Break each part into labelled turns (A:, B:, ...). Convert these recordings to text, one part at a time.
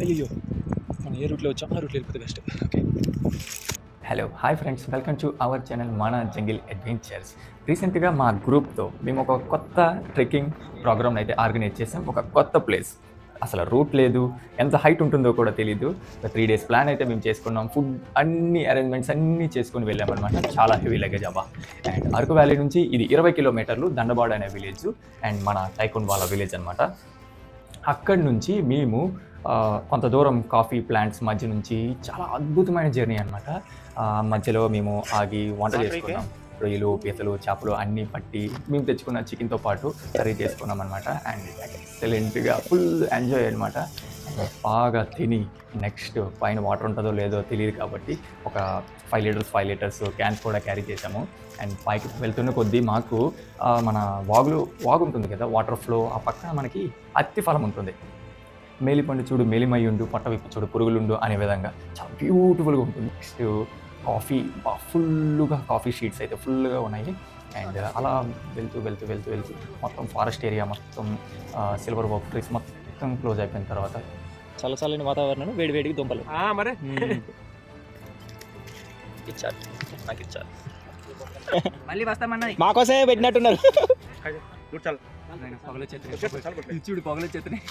A: అయ్యో మనం ఏ రూట్లో వచ్చాం ఆ రూట్లో వెళ్ళిపోతే best. Okay.
B: Hello hi friends, welcome to our channel మన జంగిల్ అడ్వెంచర్స్. రీసెంట్గా మా గ్రూప్తో మేము ఒక కొత్త ట్రెక్కింగ్ ప్రోగ్రామ్ అయితే ఆర్గనైజ్ చేసాం. ఒక కొత్త ప్లేస్, అసలు రూట్ లేదు, ఎంత హైట్ ఉంటుందో కూడా తెలీదు. 3 days ప్లాన్ అయితే మేము చేసుకున్నాం. ఫుడ్ అన్ని అరేంజ్మెంట్స్ అన్నీ చేసుకొని వెళ్ళామన్నమాట. చాలా హెవీ లగేజ్ అబ్బా. అండ్ అరకు వ్యాలీ నుంచి ఇది 20 కిలోమీటర్లు దండబాడు అనే విలేజ్ అండ్ మన టైకోన్ వాళ్ళ విలేజ్ అనమాట. అక్కడి నుంచి మేము కొంత దూరం కాఫీ ప్లాంట్స్ మధ్య నుంచి చాలా అద్భుతమైన జర్నీ అనమాట. మధ్యలో మేము ఆగి వంట చేసుకున్నాం. రొయ్యలు, పీతలు, చేపలు అన్నీ పట్టి మేము తెచ్చుకున్న చికెన్తో పాటు కర్రీ చేసుకున్నాం అనమాట. అండ్ ఎక్సలెంట్గా ఫుల్ ఎంజాయ్ అనమాట. బాగా తిని నెక్స్ట్ పైన వాటర్ ఉంటుందో లేదో తెలియదు కాబట్టి ఒక 5 లీటర్స్ క్యాన్స్ కూడా క్యారీ చేసాము. అండ్ పైకి వెళ్తున్న కొద్దీ మాకు మన వాగు ఉంటుంది కదా, వాటర్ ఫ్లో, ఆ పక్కన మనకి అత్తి ఫలం ఉంటుంది. మేలిపండు చూడు మేలిమయ్యుండు, పొట్ట విప్పి చూడు పురుగులుండు అనే విధంగా చాలా బ్యూటిఫుల్గా ఉంటుంది. నెక్స్ట్ కాఫీ, ఫుల్గా కాఫీ షీట్స్ అయితే ఫుల్గా ఉన్నాయి. అండ్ అలా వెళ్తూ మొత్తం ఫారెస్ట్ ఏరియా మొత్తం సిల్వర్ ఓక్ ట్రీస్ మొత్తం క్లోజ్ అయిపోయిన తర్వాత
A: చల్లచల్లని వాతావరణం, వేడివేడికి దుంపలు.
C: మరి
A: ఇచ్చారు, నాకు ఇచ్చారు.
C: మళ్ళీ వస్తామన్నా
A: మాకోసమే పెట్టినట్టున్నారు.
C: పొగలు చూడు పొగలు వచ్చేస్తున్నాయి.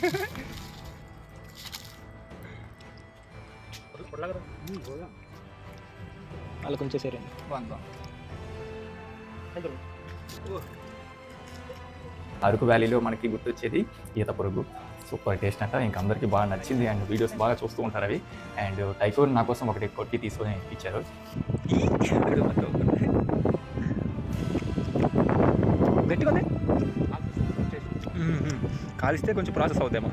A: వాళ్ళు కొంచెం సరే
B: అరకు వ్యాలీలో మనకి గుర్తొచ్చేది ఈత పురుగు. సూపర్ టేస్ట్ అంట, ఇంక అందరికీ బాగా నచ్చింది. అండ్ వీడియోస్ బాగా చూస్తూ ఉంటారు అవి. అండ్ టైకోన్ నా కోసం ఒకటి కొట్టి తీసుకొని ఇచ్చారు.
A: గట్టిగా ఉంది, కాలిస్తే కొంచెం ప్రాసెస్ అవుతామో.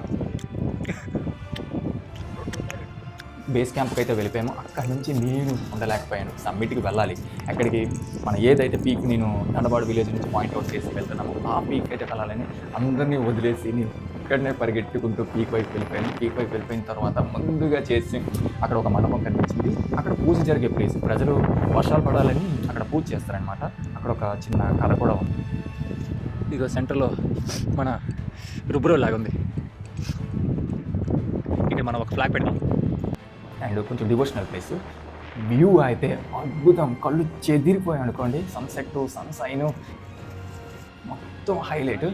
B: బేస్ క్యాంప్కి అయితే వెళ్ళిపోయాము. అక్కడి నుంచి నేను ఉండలేకపోయాను, సమ్మిట్కి వెళ్ళాలి. అక్కడికి మన ఏదైతే పీక్ నేను దండబాడు విలేజ్ నుంచి పాయింట్అవుట్ చేసి వెళ్తున్నాము, ఆ పీక్ అయితే వెళ్ళాలని అందరినీ వదిలేసి నేను ఇక్కడనే పరిగెట్టుకుంటూ పీక్ వైపు వెళ్ళిపోయాను. పీక్ వైపు వెళ్ళిపోయిన తర్వాత ముందుగా చేసి అక్కడ ఒక మండపం కనిపించింది. అక్కడ పూజ జరిగే ప్లేస్, ప్రజలు వర్షాలు పడాలని అక్కడ పూజ చేస్తారనమాట. అక్కడ ఒక చిన్న కథ కూడా ఉంది.
A: ఇదిగో సెంటర్లో మన రుబ్రో లాగా ఉంది. ఇక్కడ మనం ఒక ఫ్లాగ్ పెడతాం.
B: అండ్ కొంచెం డివోషనల్ ప్లేస్. వ్యూ అయితే అద్భుతం, కళ్ళు చెదిరిపోయాయి అనుకోండి. సన్సెట్, సన్సైన్ మొత్తం హైలైట్.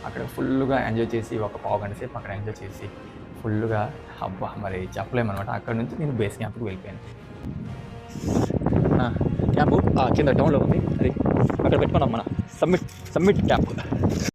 B: అక్కడ ఫుల్గా ఎంజాయ్ చేసి ఒక పావు గంట సేపు అక్కడ ఎంజాయ్ చేసి ఫుల్గా అబ్బా మరి చెప్పలేమన్నమాట. అక్కడ నుంచి నేను బేస్ క్యాంప్కి వెళ్ళిపోయాను.
A: క్యాంపు కింద డౌన్లో ఉంది, అది అక్కడ పెట్టుకున్నాం మన సమ్మిట్ క్యాంప్.